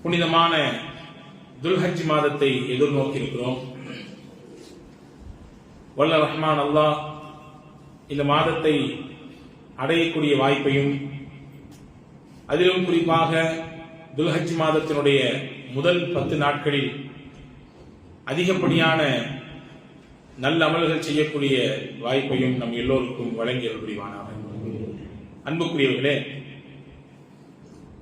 புனிதமான துல்ஹஜ் மாதத்தை எதிர்நோக்கி இருக்கிறோம். வல்ல ரஹ்மான் அல்லாஹ் இந்த மாதத்தை அடையக்கூடிய வாய்ப்பையும், அதிலும் குறிப்பாக துல்ஹஜ் மாதத்தினுடைய முதல் 10 நாட்களில் அதிகப்படியான நல்ல அமல்கள் செய்யக்கூடிய வாய்ப்பையும் நம் எல்லோருக்கும் வழங்கியல் புரிவானாக. அன்புக்குரியவர்களே,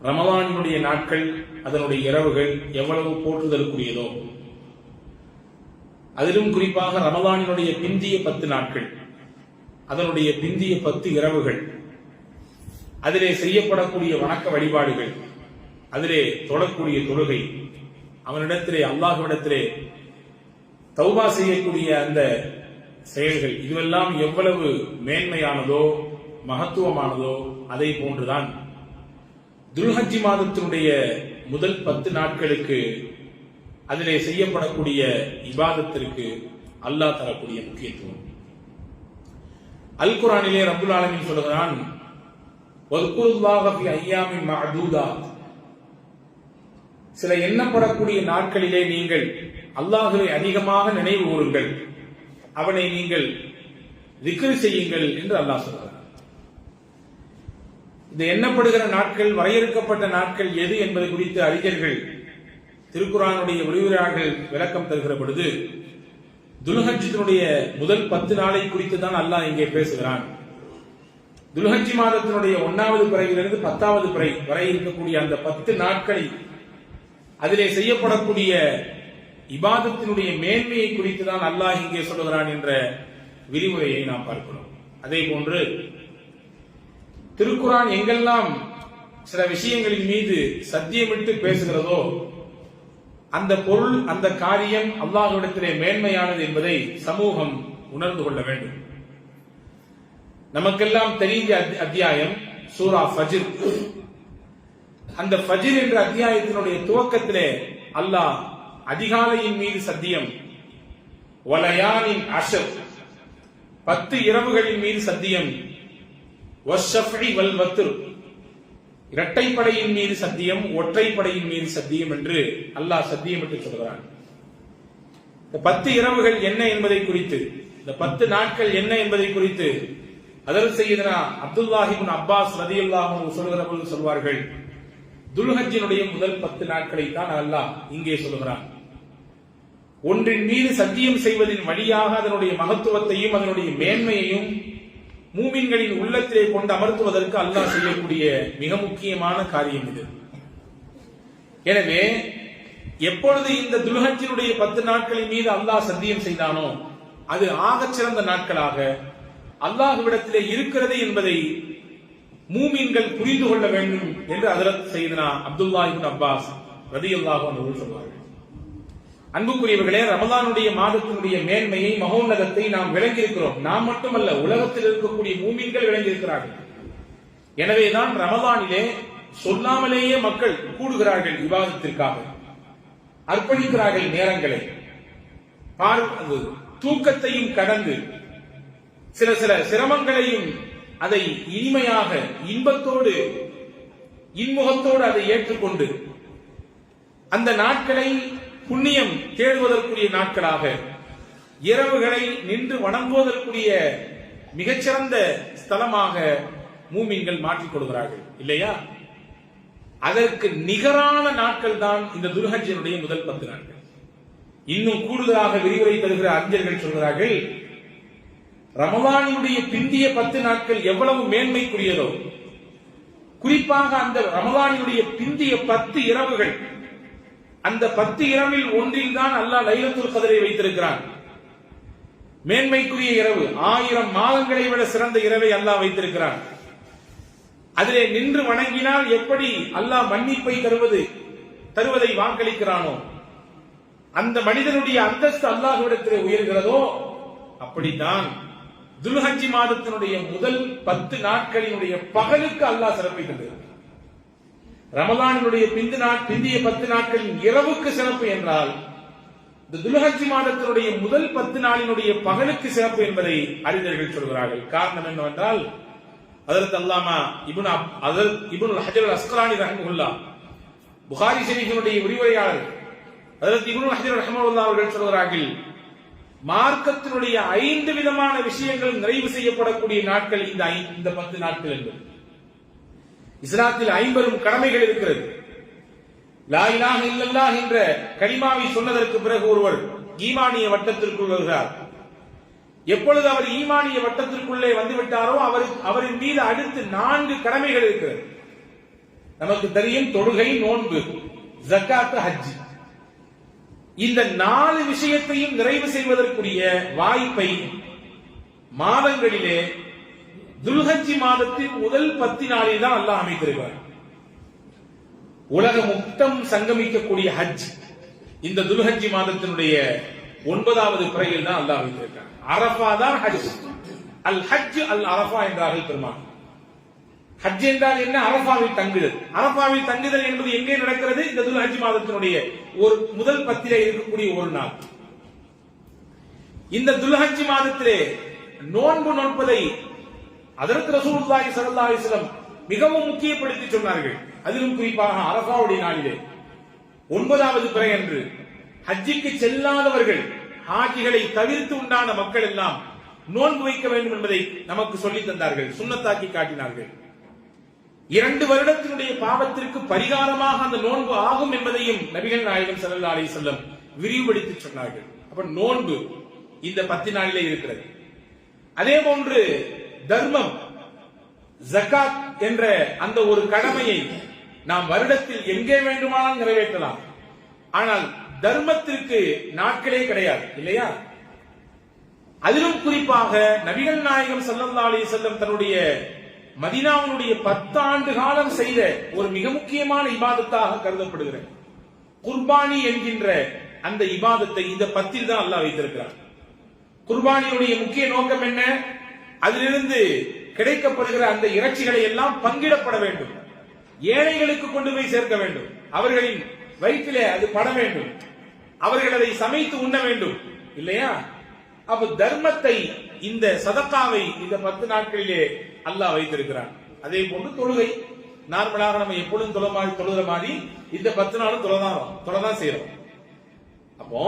ரமலானுடைய நாட்கள், அதனுடைய இரவுகள் எவ்வளவு போற்றுதலுக்குரியதோ, அதிலும் குறிப்பாக ரமலானினுடைய பிந்திய 10 நாட்கள், அதனுடைய பிந்திய 10 இரவுகள், அதிலே செய்யப்படக்கூடிய வணக்க வழிபாடுகள், அதிலே தொழக்கூடிய தொழுகை, அவனிடத்திலே அல்லாஹ்விடத்திலே தௌபா செய்யக்கூடிய அந்த செயல்கள், இதுவெல்லாம் எவ்வளவு மேன்மையானதோ மகத்துவமானதோ அதை போன்றுதான் துல்ஹஜ் மாதத்தினுடைய முதல் 10 நாட்களுக்கு அதிலே செய்யப்படக்கூடிய இபாதத்திற்கு அல்லாஹ் தரக்கூடிய முக்கியத்துவம். அல் குர்ஆனிலே ரப்புல் ஆலமீன் சொல்கிறான், வத்குருல்லாஹ ஃபி அய்யாமின் மஅதூதாத், சில எண்ணப்படக்கூடிய நாட்களிலே நீங்கள் அல்லாஹ்வை அதிகமாக நினைவு கூறுங்கள், அவனை நீங்கள் திக்ர் செய்யுங்கள் என்று அல்லாஹ் சொல்கிறார். இந்த எண்ணப்படுகிற நாட்கள், வரையறுக்கப்பட்ட நாட்கள் எது என்பது குறித்து அறிஞர்கள், திருக்குர்ஆனுடைய விரிவுரையாளர்கள் விளக்கம் தருகிற பொழுது, துல்ஹஜ்ஜினுடைய முதல் 10 நாளை குறித்து தான் அல்லாஹ் இங்கே பேசுகிறான். துல்ஹஜ் மாதத்தினுடைய 1வது பிறையிலிருந்து 10வது பிறை வரை இருக்கக்கூடிய அந்த 10 நாட்களில் அதிலே செய்யப்படக்கூடிய இபாதத்தினுடைய மேன்மையை குறித்து தான் அல்லாஹ் இங்கே சொல்லுகிறான் என்ற விரிவுரையை நாம் பார்க்கிறோம். அதே போன்று திருக்குர்ஆன் எங்கெல்லாம் சில விஷயங்களின் மீது சத்தியமிட்டு பேசுகிறதோ, அந்த பொருள், அந்த காரியம் அல்லாஹ்விடத்திலே மேன்மையானது என்பதை சமூகம் உணர்ந்து கொள்ள வேண்டும். நமக்கெல்லாம் தெரிந்த அத்தியாயம் சூரா ஃபஜ்ர். அந்த ஃபஜ்ர் என்ற அத்தியாயத்தினுடைய துவக்கத்திலே அல்லாஹ் அதிகாலையின் மீது சத்தியம், வலயானின் அஷர், 10 இரவுகளின் மீது சத்தியம், வஷ்ஷஃபி வல் வத்ர், இரட்டைப்படையின் மீது சத்தியம், ஒற்றைப்படையின் மீது சத்தியம் என்று அல்லாஹ் சத்தியமிட்டு சொல்கிறான். இந்த 10 இரவுகள் என்ன என்பதை குறித்து, இந்த 10 நாட்கள் என்ன என்பதை குறித்து ஹஜ்ரத் சய்யிதுனா அப்துல்லாஹ் இப்னு அப்பாஸ் ரலியல்லாஹு அன்ஹு சொல்கிற பொழுது சொல்வார்கள், துல்ஹஜ்ஜினுடைய முதல் 10 நாட்களை தான் அல்லாஹ் இங்கே சொல்கிறான். ஒன்றின் மீது சத்தியம் செய்வதின் வழியாக அதனுடைய மகத்துவத்தையும் அதனுடைய மேன்மையையும் மூமின்களின் உள்ளத்திலே கொண்டு அமர்த்துவதற்கு அல்லாஹ் செய்யக்கூடிய மிக முக்கியமான காரியம் இது. எனவே எப்பொழுது இந்த துல்ஹஜ்ஜினுடைய 10 நாட்களின் மீது அல்லாஹ் சத்தியம் செய்தானோ, அது ஆகச்சிறந்த நாட்களாக அல்லாஹ்விடத்திலே இருக்கிறது என்பதை மூமின்கள் புரிந்து கொள்ள வேண்டும் என்று ஹஜ்ரத் சய்யிதுனா அப்துல்லாஹ் இப்னு அப்பாஸ் ரலியல்லாஹு அன்ஹு சொல்வார்கள். அன்புக்குரியவர்களே, ரமலானுடைய மாதத்தினுடைய மேன்மையை, மகோன்னதத்தை நாம் விளங்கியிருக்கிறோம். நாம் மட்டுமல்ல, உலகத்தில் இருக்கக்கூடிய மூமின்கள் விளங்கியிருக்கிறார்கள். எனவேதான் ரமலானிலே சொல்லாமலேயே மக்கள் கூடுகிறார்கள், இபாதத்திற்காக அர்ப்பணிக்கிறார்கள் நேரங்களை. தூக்கத்தையும் கடந்து சில சிரமங்களையும் அதை இனிமையாக, இன்பத்தோடு, இன்முகத்தோடு அதை ஏற்றுக்கொண்டு அந்த நாட்களை புண்ணியம் தேடுவதற்குரிய நாட்களாக, இரவுகளை நின்று வணங்குவதற்குரிய மிகச்சிறந்த ஸ்தலமாக மூமின்கள் மாற்றிக் கொள்கிறார்கள், இல்லையா? அதற்கு நிகரான நாட்கள் தான் இந்த துல்ஹஜ்ஜினுடைய முதல் 10 நாட்கள். இன்னும் கூடுதலாக விரிவுரை தருகிற அறிஞர்கள் சொல்கிறார்கள், ரமலானினுடைய பிந்திய 10 நாட்கள் எவ்வளவு மேன்மைக்குரியதோ, குறிப்பாக அந்த ரமலானினுடைய பிந்திய 10 இரவுகள், அந்த 10 இரவில் ஒன்றில் தான் அல்லாஹ் லைலத்துல் கத்ரை வைத்திருக்கிறான். மேன்மைக்குரிய இரவு, 1000 மாதங்களை விட சிறந்த இரவை அல்லாஹ் வைத்திருக்கிறான். அதிலே நின்று வணங்கினால் எப்படி அல்லாஹ் மன்னிப்பை தருவதை வாக்களிக்கிறானோ, அந்த மனிதனுடைய அந்தஸ்து அல்லாஹ்விடத்திலே உயர்கிறதோ, அப்படித்தான் துல்ஹஜ் மாதத்தினுடைய முதல் 10 நாட்களினுடைய பகலுக்கு அல்லாஹ் சிறப்பை தருகிறான். ரமலானுடைய பிந்திய 10 நாட்களின் இரவுக்கு சிறப்பு என்றால், இந்த துல்ஹஜ் மாதத்தினுடைய முதல் 10 நாளினுடைய பகலுக்கு சிறப்பு என்பதை அறிஞர்கள் சொல்கிறார்கள். காரணம் என்னவென்றால், ஹஜ்ரத் அல்லாமா இப்னு ஹஜர் அல் அஸ்கலானி ரஹிமஹுல்லாஹ் புகாரி ஷரீஃபினுடைய விரிவுரையாளர் ஹஜ்ரத் இப்னு ஹஜர் ரஹ்மத்துல்லாஹி அவர்கள் சொல்கிறார்கள், மார்க்கத்தினுடைய 5 விதமான விஷயங்கள் நிறைவு செய்யப்படக்கூடிய நாட்கள் இந்த 10 நாட்கள் என்பது. இஸ்லாத்தில் 50 கடமைகள் இருக்கிறது. லா இலாஹ இல்லல்லாஹ் என்ற கலிமாவை சொன்னதற்கு பிறகு ஒருவர் ஈமானிய வட்டத்திற்குள் வருகிறார். எப்பொழுது அவர் ஈமானிய வட்டத்திற்குள்ளே வந்துவிட்டாரோ அவரின் மீது அடுத்து 4 கடமைகள் இருக்கிறது. நமக்கு தெரியும், தொழுகை, நோன்பு, ஜக்காத், ஹஜ். இந்த 4 விஷயத்தையும் நிறைவு செய்வதற்குரிய வாய்ப்பை மாதங்களிலே துல்ஹஜ் மாதத்தின் முதல் 10 நாளில் தான் அல்லாஹ் அமைத்திருக்கிறார். உலக மொத்தம் சங்கமிக்கக்கூடிய ஹஜ் இந்த துல்ஹஜ் மாதத்தினுடைய 9வது பிறையில் தான் அல்லாஹ் வைத்திருக்கிறார். அரஃபா தான் ஹஜ். அல் ஹஜ் அல் அரஃபா என்றார்கள் பெருமாள். ஹஜ் என்றால் என்ன? அரஃபாவில் தங்குதல். அரஃபாவில் தங்குதல் என்பது எங்கே நடக்கிறது? இந்த துல்ஹஜ் மாதத்தினுடைய ஒரு முதல் 10 இருக்கக்கூடிய ஒரு நாள். இந்த துல்ஹஜ் மாதத்திலே நோன்பு நோன்பதை ஹஜ்ரத் ரசூலுல்லாஹி ஸல்லல்லாஹு அலைஹி வஸல்லம் மிகவும் முக்கியப்படுத்தி சொன்னார்கள். அதிலும் குறிப்பாக அரஃபாவுடைய நாளிலே 9வது பிறை அன்று ஹஜ்ஜிக்கு செல்லாதவர்கள், ஹாஜிகளை தவிர்த்து உண்டான மக்கள் எல்லாம் நோன்பு வைக்க வேண்டும் என்பதை நமக்கு சொல்லித் தந்தார்கள், சுன்னத்தாக்கி காட்டினார்கள். 2 வருடத்தினுடைய பாவத்திற்கு பரிகாரமாக அந்த நோன்பு ஆகும் என்பதையும் நபிகள் நாயகம் ஸல்லல்லாஹு அலைஹி வஸல்லம் விரிவுபடுத்தி சொன்னார்கள். அப்ப நோன்பு இந்த 10 நாளிலே இருக்கிறது. அதே போன்று தர்மம், ஜகாத் என்ற அந்த ஒரு கடமையை நாம் வருடத்தில் எங்கே வேண்டுமானால் நிறைவேற்றலாம். ஆனால் தர்மத்திற்கு நாட்களே கிடையாது, இல்லையா? அதிலும் குறிப்பாக நபிகள் நாயகம் ஸல்லல்லாஹு அலைஹி வஸல்லம் தன்னுடைய மதீனாவுடைய 10 ஆண்டு காலம் செய்த ஒரு மிக முக்கியமான இபாதத்தாக கருதப்படுகிறது. குர்பானி என்கின்ற அந்த இபாதத்தை இந்த 10 தான் அல்லாஹ் வைத்திருக்கிறார். குர்பானியுடைய முக்கிய நோக்கம் என்ன? அதிலிருந்து கிடைக்கப்படுகிற அந்த இறைச்சிகளை எல்லாம் பங்கிடப்பட வேண்டும், ஏழைகளுக்கு கொண்டு போய் சேர்க்க வேண்டும், அவர்களின் வயிற்றிலே அது பட வேண்டும், அவர்கள் அதை சமைத்து உண்ண வேண்டும், இல்லையா? அப்ப தர்மத்தை, இந்த சதக்காவை இந்த 10 நாட்களிலே அல்லாஹ் வைத்திருக்கிறான். அதே போன்று தொழுகை, நார்மலாக நம்ம எப்பொழுதும் தொழுகிற மாதிரி இந்த 10 நாளும் தொழதான் செய்யறோம். அப்போ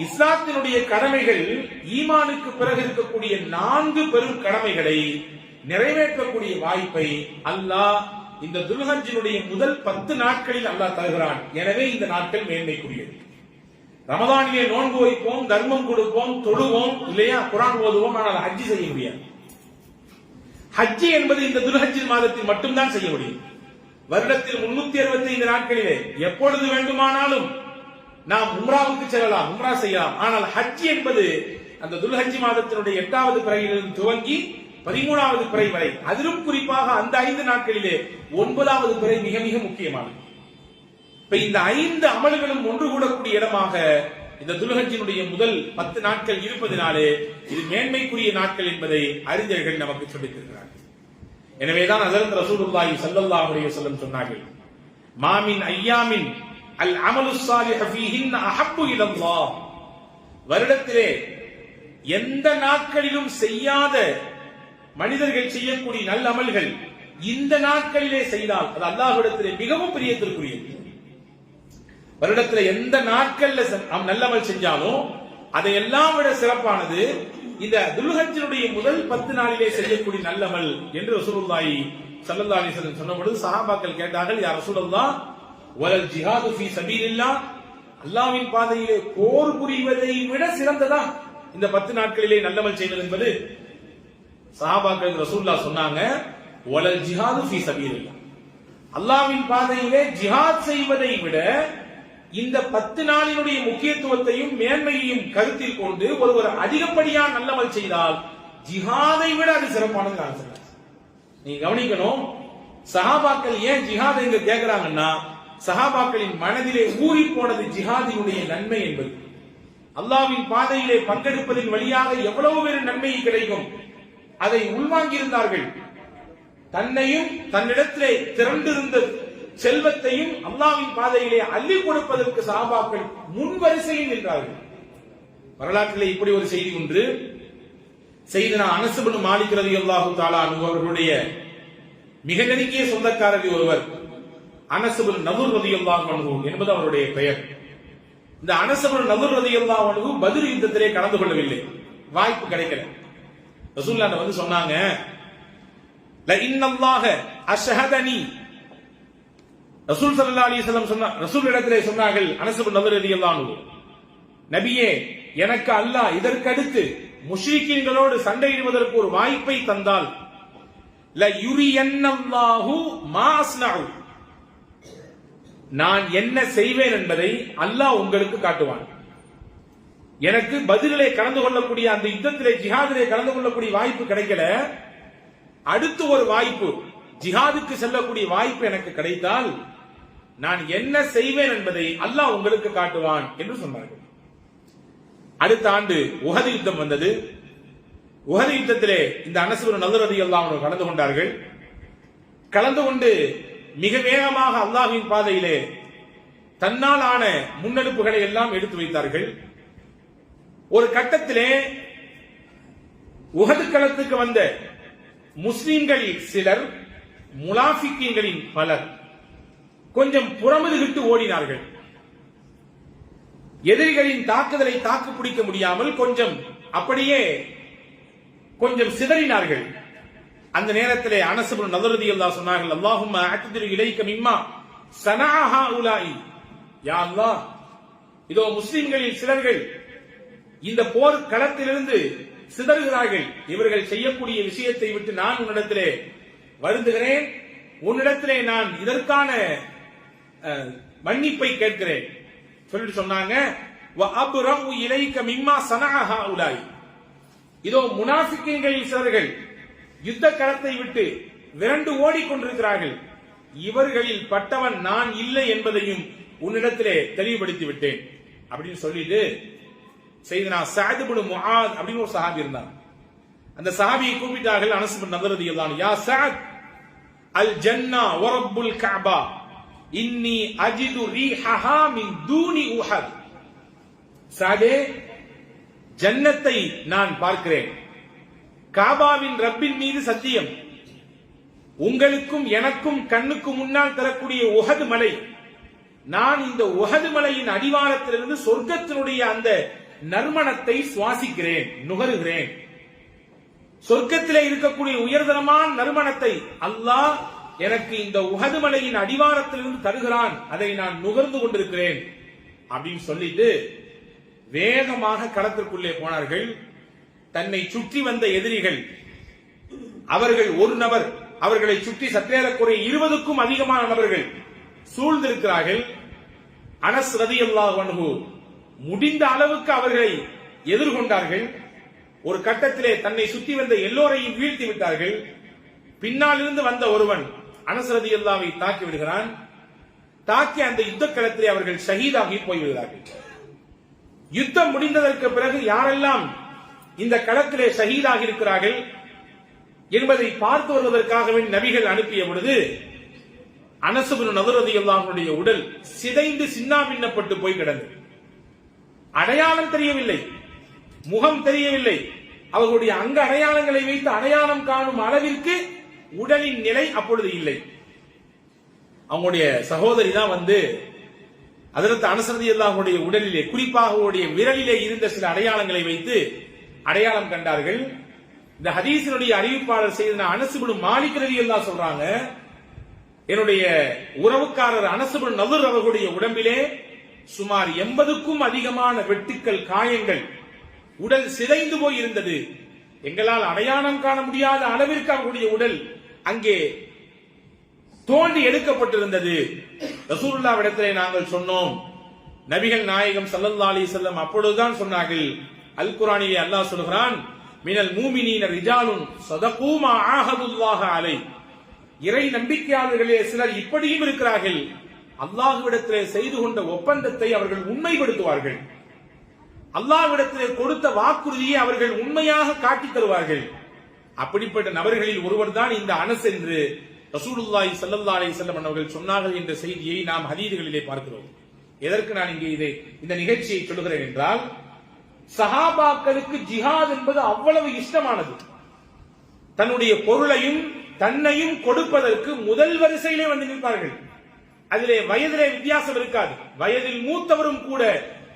இஸ்லாத்தினுடைய கடமைகள், ஈமானுக்கு பிறகு இருக்கக்கூடிய 4 பெரும் கடமைகளை நிறைவேற்றக்கூடிய வாய்ப்பை அல்லாஹ் இந்த துல்ஹஜ்ஜினுடைய முதல் 10 நாட்களில் அல்லாஹ் தருகிறான். எனவே இந்த நாட்கள் மேன்மைக்குரியது. ரமதானிலே நோன்பு வைப்போம், தர்மம் கொடுப்போம், தொழுவோம், இல்லையா? குர்ஆன் ஓதுவோம், ஆனால் ஹஜ் செய்ய முடியாது. ஹஜ் என்பது இந்த துல்ஹஜ் மாதத்தில் மட்டும்தான் செய்ய முடியும். வருடத்தில் 365 நாட்களிலே எப்பொழுது வேண்டுமானாலும் நாம் உம்ராவுக்கு செல்லலாம், உம்ரா செய்யலாம். ஆனால் ஹஜ் என்பது அந்த துல்ஹஜ் மாதத்தினுடைய 8வது பிறையிலிருந்து துவங்கி 13வது பிறை வரை, அதிலும் குறிப்பாக அந்த 5 நாட்களிலே 9வது பிறை மிக மிக முக்கியமானது. இப்ப இந்த 5 அமல்களும் ஒன்று கூடக்கூடிய இடமாக இந்த துல்ஹஜ்ஜினுடைய முதல் 10 நாட்கள் இருப்பதினாலே இது மேன்மைக்குரிய நாட்கள் என்பதை அறிஞர்கள் நமக்கு சொல்லித் தருகிறார்கள். எனவேதான் ஹஜ்ரத் ரசூலுல்லாஹி ஸல்லல்லாஹு அலைஹி வஸல்லம் சொன்னார்கள், மாமின் ஐயாமின் அல் அமலு ஸாலிஹு ஃபீஹின் அஹப்பு இலல்லாஹ். வருடத்திலே எந்த நாட்களிலும் செய்யாத மனிதர்கள் செய்யக்கூடிய நல்ல அமல்கள் இந்த நாட்களிலே செய்தால் அது அல்லாஹ்விடத்திலே மிகவும் பிரியத்திற்குரியது. வருடத்தில் எந்த நாட்கள்ல நல்லமல் செஞ்சாலும் அதை எல்லாம் விட சிறப்பானது இந்த துல்ஹஜ்ஜினுடைய முதல் 10 நாளிலே செய்யக்கூடிய நல்லமல் என்று ரசூலுல்லாஹி ஸல்லல்லாஹு அலைஹி வஸல்லம் சொன்னபோது சஹாபாக்கள் கேட்டார்கள், யா ரசூலல்லாஹ், வலல் ஜிஹாது ஃபீ சபீலில்லாஹ், அல்லாஹ்வின் பாதையிலே போர் புரிவதை விட சிறந்ததா இந்த 10 நாட்களிலே நல்லமல் செய்வது என்பது? சஹாபாக்கள் ரசூலுல்லாஹ் சொன்னாங்க, வலல் ஜிஹாது ஃபீ சபீலில்லாஹ், அல்லாஹ்வின் பாதையிலே ஜிஹாத் செய்வதை விட இந்த 10 நாளினுடைய முக்கியத்துவத்தையும் மேன்மையையும் கருத்தில் கொண்டு ஒருவர் அதிகப்படியாக நல்லமல் செய்தால் ஜிஹாதை விட அது சிறப்பானது. நான் சொல்றேன், நீங்க கவனிக்கணும். சஹாபாக்கள் ஏன் ஜிஹாத் இங்க கேட்கிறாங்கன்னா, சஹாபாக்களின் மனதிலே ஊறி போனது ஜிஹாதினுடைய நன்மை என்பது. அல்லாஹ்வின் பாதையிலே பங்கெடுப்பதன் வழியாக எவ்வளவு பேர் நன்மை கிடைக்கும் அதை உள்வாங்கி இருந்தார்கள். தன்னையும் தன்னிடத்திலே திரண்டிருந்த செல்வத்தையும் அல்லாஹ்வின் பாதையிலே அள்ளி கொடுப்பதற்கு சஹாபாக்கள் முன் வரிசையில் நின்றார்கள். வரலாற்றிலே இப்படி ஒரு செய்தி ஒன்று, செய்தனா அனஸ் இப்னு மாலிக் ரலியல்லாஹு தஆலா அன்ஹு அவர்களுடைய மிக நெருங்கிய சொந்தக்காரர் ஒருவர் அனஸ் இப்னு நதுர் ரலியல்லாஹு அன்ஹு என்பது அவருடைய பெயர். இந்த அனஸ் இப்னு நதுர் ரலியல்லாஹு அன்ஹு பத்ர் யுத்தத்திலே கலந்து கொள்ளவில்லை, வாய்ப்பு கிடைக்கல. ரசூலுல்லாஹ் வந்து சொன்னாங்க, ல இன்னல்லாஹ அஷ்ஹதனி, ரசூல் ஸல்லல்லாஹு அலைஹி வஸல்லம் சொன்ன ரசூல் இடத்திலே சொன்னார்கள் அனஸ் இப்னு நதுர் ரலியல்லாஹு அன்ஹு, நபியே எனக்கு அல்லாஹ் இதற்கடுத்து முஷ்ரிக்கீன்களோடு சண்டையிடுவதற்கு ஒரு வாய்ப்பை தந்தால் ல யுரியன்னல்லாஹு மா அஸ்னஉ, நான் என்ன செய்வேன் என்பதை அல்லாஹ் உங்களுக்கு காட்டுவான். எனக்கு பதிலே கலந்து கொள்ளக்கூடிய அந்த யுத்தத்திலே ஜிஹாதிலே கலந்து கொள்ளக்கூடிய வாய்ப்பு கிடைக்கல, அடுத்து ஒரு வாய்ப்பு ஜிஹாதுக்கு செல்லக்கூடிய வாய்ப்பு எனக்கு கிடைத்தால் நான் என்ன செய்வேன் என்பதை அல்லாஹ் உங்களுக்கு காட்டுவான் என்று சொன்னார்கள். அடுத்த ஆண்டு உஹது யுத்தம் வந்தது. உஹது யுத்தத்திலே இந்த அனஸ் இப்னு நதுர் ரலியல்லாஹு அன்ஹு கலந்து கொண்டார்கள். கலந்து கொண்டு மிக வேகமாக அல்லாஹ்வின் பாதையிலே தன்னால் ஆன முன்னெடுப்புகளை எல்லாம் எடுத்து வைத்தார்கள். ஒரு கட்டத்திலே உஹது களத்துக்கு வந்த முஸ்லிம்களில் சிலர், முனாஃபிக்கீன்களின் பலர் கொஞ்சம் புறமுதுகிட்டு ஓடினார்கள். எதிரிகளின் தாக்குதலை தாக்கு பிடிக்க முடியாமல் அப்படியே கொஞ்சம் சிதறினார்கள். அந்த நேரத்திலே அனஸ் இப்னு நதுர் ரலியல்லாஹு அன்ஹு சொன்னார்கள், அல்லாஹும்ம அஅ்திரு இலைக மிம்மா ஸனஅ ஹாஉலாஇ, யா அல்லாஹ், இதோ முஸ்லிம்களில் சிலர்கள் இந்த போர் களத்திலிருந்து சிதறுகிறார்கள், இவர்கள் செய்யக்கூடிய விஷயத்தை விட்டு நான் உன்னிடத்திலே வருந்துகிறேன், உன்னிடத்திலே நான் இதற்கான மன்னிப்பை கேட்கிறேன் சொல்லிட்டு சொன்னாங்க, வ அப்ரஉ இலைக மிம்மா ஸனஅ ஹாஉலாஇ, இதோ முனாஃபிக்கீன்களில் சிலர்கள் யுத்த களத்தை விட்டு விரண்டு ஓடிக்கொண்டிருக்கிறார்கள், இவர்களில் பட்டவன் நான் இல்லை என்பதையும் உன்னிடத்திலே தெளிவுபடுத்தி விட்டேன் அப்படின்னு சொல்லிட்டு செய்தனா சஅத் இப்னு முஆத் அப்படின்னு ஒரு சஹாபி இருந்தார். அந்த சஹாபியை கூப்பிட்டார்கள் அனஸ் இப்னு நதுர் ரலியல்லாஹு அன்ஹு, யா சஅத், அல் ஜன்னா வ ரப்புல் கஅபா இன்னி அஜிது ரீஹஹா மின் தூனி உஹத், சஅதே, ஜன்னத்தை நான் பார்க்கிறேன், காபாவின் ரப்பின் மீது சத்தியம், உங்களுக்கும் எனக்கும் கண்ணுக்கு முன்னால் தரக்கூடிய உஹது மலை, நான் இந்த உஹது மலையின் அடிவாரத்திலிருந்து சொர்க்கத்தினுடைய அந்த நறுமணத்தை சுவாசிக்கிறேன், நுகருகிறேன். சொர்க்கத்திலே இருக்கக்கூடிய உயர்தரமான நறுமணத்தை அல்லாஹ் எனக்கு இந்த உஹது மலையின் அடிவாரத்திலிருந்து தருகிறான், அதை நான் நுகர்ந்து கொண்டிருக்கிறேன் அப்படின்னு சொல்லிட்டு வேகமாக களத்திற்குள்ளே போனார்கள். தன்னை சுற்றி வந்த எதிரிகள், அவர்கள் ஒரு நபர், அவர்களை சுற்றி சற்றேறக்குறைய 20க்கும் அதிகமான நபர்கள் சூழ்ந்திருக்கிறார்கள். அனஸ் ரலியல்லாஹு அன்ஹு முடிந்த அளவுக்கு அவர்களை எதிர்கொண்டார்கள். ஒரு கட்டத்திலே தன்னை சுற்றி வந்த எல்லோரையும் வீழ்த்தி விட்டார்கள். பின்னால் இருந்து வந்த ஒருவன் அனஸ் ரலியல்லாஹுவை தாக்கி விடுகிறான். தாக்கி அந்த யுத்த களத்திலே அவர்கள் ஷஹீதாகி போய்விடுகிறார்கள். யுத்தம் முடிந்ததற்கு பிறகு யாரெல்லாம் இந்த களத்திலே ஷஹீதாகி இருக்கிறார்கள் என்பதை பார்த்து வருவதற்காகவே நபிகள் அனுப்பிய பொழுது அனஸ் இப்னு நதுர் ரலியல்லாஹு அன்ஹுடைய உடல் சிதைந்து சின்னாபின்னப்பட்டு போய் கிடந்தது. அடையாளம் தெரியவில்லை, முகம் தெரியவில்லை. அவர்களுடைய அங்க அடையாளங்களை வைத்து அடையாளம் காணும் அளவிற்கு உடலின் நிலை அப்பொழுது இல்லை. அவங்களுடைய சகோதரி தான் ஹஜ்ரத் அனஸ் ரலியல்லாஹு அன்ஹுடைய உடலிலே, குறிப்பாக அவருடைய விரலிலே இருந்த சில அடையாளங்களை வைத்து அடையாளம் கண்டார்கள். இந்த ஹதீஸினுடைய அறிவிப்பாளர் செய்த அனஸ் இப்னு மாலிக் ரலியல்லாஹு சொல்றாங்க, என்னுடைய உறவுக்காரர் அனஸ் இப்னு நதுர் அவர்களுடைய உடம்பிலே சுமார் 80க்கும் அதிகமான வெட்டுக்கள், காயங்கள், உடல் சிதைந்து போய் இருந்தது. எங்களால் அடையாளம் காண முடியாத அளவிற்கு அவர்களுடைய உடல் அங்கே தோண்டி எடுக்கப்பட்டிருந்தது. ரசூலுல்லாஹ்விடத்திலே நாங்கள் சொன்னோம். நபிகள் நாயகம் ஸல்லல்லாஹு அலைஹி வஸல்லம் அப்பொழுதுதான் சொன்னார்கள், அல் குர்ஆனிலே அல்லாஹ் சொல்கிறான், மினல் மூமினீன ரிஜாலுன் ஸதகூ மா ஆஹதுல்லாஹ அலை, இறை நம்பிக்கையாளர்களே சிலர் இப்படியும் இருக்கிறார்கள், அல்லாஹ்விடத்திலே செய்து கொண்ட ஒப்பந்தத்தை அவர்கள் உண்மைப்படுத்துவார்கள், அல்லாஹ்விடத்திலே கொடுத்த வாக்குறுதியை அவர்கள் உண்மையாக காட்டித் தருவார்கள். அப்படிப்பட்ட நபர்களில் ஒருவர் தான் இந்த அனஸ் என்று ரசூலுல்லாஹி ஸல்லல்லாஹு அலைஹி வஸல்லம் அவர்கள் சொன்னார்கள் என்ற செய்தியை நாம் ஹதீதுகளிலே பார்க்கிறோம். எதற்கு நான் இங்கே இந்த நிகழ்ச்சியை சொல்லுகிறேன் என்றால், சஹாபாக்களுக்கு ஜிஹாத் என்பது அவ்வளவு இஷ்டமானது. தன்னுடைய பொருளையும் தன்னையும் கொடுப்பதற்கு முதல் வரிசையிலே வந்து நிற்பார்கள். அதிலே வயதிலே வித்தியாசம் இருக்காது. வயதில் மூத்தவரும் கூட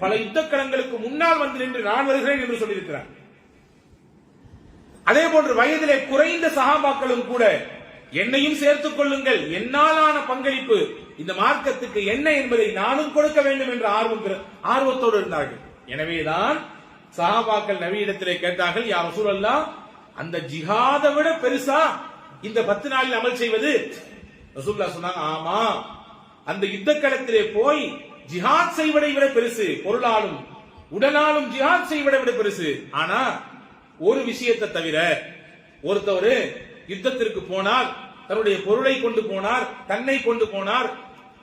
பல யுத்தக்களங்களுக்கு முன்னால் வந்து நின்று நான் வருகிறேன் என்று சொல்லியிருக்கிறார். அதே போன்று வயதிலே குறைந்த சஹாபாக்களும் கூட என்னையும் சேர்த்துக் கொள்ளுங்கள், என்னாலான பங்களிப்பு இந்த மார்க்கத்துக்கு என்ன என்பதை நானும் கொடுக்க வேண்டும் என்ற ஆர்வத்தோடு இருந்தார்கள். எனவேதான் சஹாபாக்கள் நபியிடத்திலே கேட்டார்கள், யா ரசூலல்லாஹ், அந்த ஜிஹாதை விட பெருசா இந்த 10 நாளில் அமல் செய்வது? ரசூலுல்லாஹ் சொன்னாங்க, ஆமா, அந்த யுத்தக்களத்திலே போய் ஜிஹாத் செய்வதை விட பெருசு, பொருளாலும் உடனாலும் ஜிஹாத் செய்வதை விட பெருசு. ஆனா ஒரு விஷயத்தை தவிர, ஒருத்தவர் யுத்தத்திற்கு போனார், தன்னுடைய பொருளை கொண்டு போனார், தன்னை கொண்டு போனார்,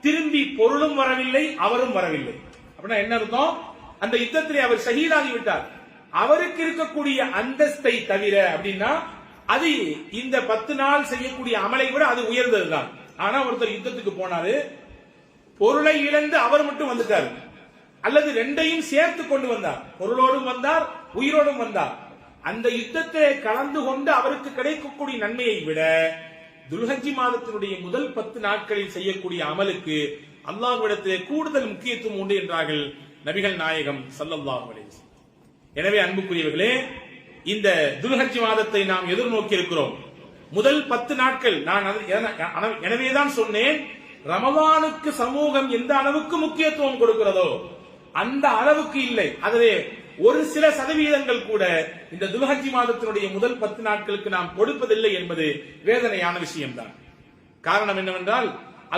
திரும்பி பொருளும் வரவில்லை, அவரும் வரவில்லை. அப்படின்னா என்ன அர்த்தம்? அந்த யுத்தத்திலே அவர் ஷஹீதாகி விட்டார். அவருக்கு இருக்கக்கூடிய அந்தஸ்தை தவிர அப்படின்னா அது இந்த 10 நாள் செய்யக்கூடிய அமலை விட அது உயர்ந்ததுதான். ஆனா ஒருத்தர் யுத்தத்துக்கு போனாரு, பொருளை இழந்து அவர் மட்டும் வந்துட்டார், அல்லது ரெண்டையும் சேர்த்து கொண்டு வந்தார், பொருளோடும் வந்தார், உயிரோடும் வந்தார். அந்த யுத்தத்தை கலந்து கொண்டு அவருக்கு கிடைக்கக்கூடிய நன்மையை விட துல்ஹஜ் மாதத்தினுடைய முதல் 10 நாட்களில் செய்யக்கூடிய அமலுக்கு அல்லாஹ்விடத்திலே கூடுதல் முக்கியத்துவம் உண்டு என்றார்கள் நபிகள் நாயகம் ஸல்லல்லாஹு அலைஹி வஸல்லம். எனவே அன்புக்குரியவர்களே, இந்த துல்ஹஜ் மாதத்தை நாம் எதிர்நோக்கி இருக்கிறோம். முதல் 10 நாட்கள் நான் எனவேதான் சொன்னேன், ரமலானுக்கு சமூகம் எந்த அளவுக்கு முக்கியத்துவம் கொடுக்கிறதோ அந்த அளவுக்கு இல்லை, அதிலே ஒரு சில சதவீதங்கள் கூட இந்த துல்ஹஜ் மாதத்தினுடைய முதல் 10 நாட்களுக்கு நாம் கொடுப்பதில்லை என்பது வேதனையான விஷயம்தான். காரணம் என்னவென்றால்,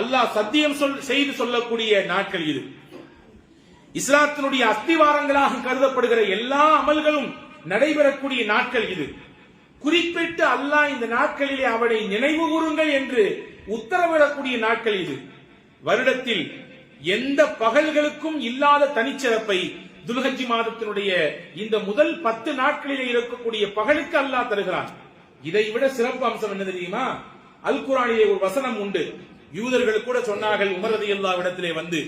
அல்லாஹ் சத்தியம் செய்து சொல்லக்கூடிய நாட்கள் இது. இஸ்லாத்தினுடைய அஸ்திவாரங்களாக கருதப்படுகிற எல்லா அமல்களும் நடைபெறக்கூடிய நாட்கள் இது. குறிப்பிட்டு அல்லாஹ் இந்த நாட்களிலே அவனை நினைவு கூறுங்கள் என்று உத்தரவிடக்கூடிய நாட்கள் இது. வருடத்தில் எந்த பகல்களுக்கும் இல்லாத தனிச்சிறப்பை துல்ஹஜ் மாதத்தினுடைய இந்த முதல் 10 நாட்களிலே இருக்கக்கூடிய பகலுக்கு அல்லாஹ் தருகிறான். இதை விட சிறப்பு அம்சம் என்ன தெரியுமா? அல் குர்ஆனிலே ஒரு வசனம் உண்டு. யூதர்கள் கூட சொன்னார்கள் உமர் ரலியல்லாஹு இடத்திலே வந்து,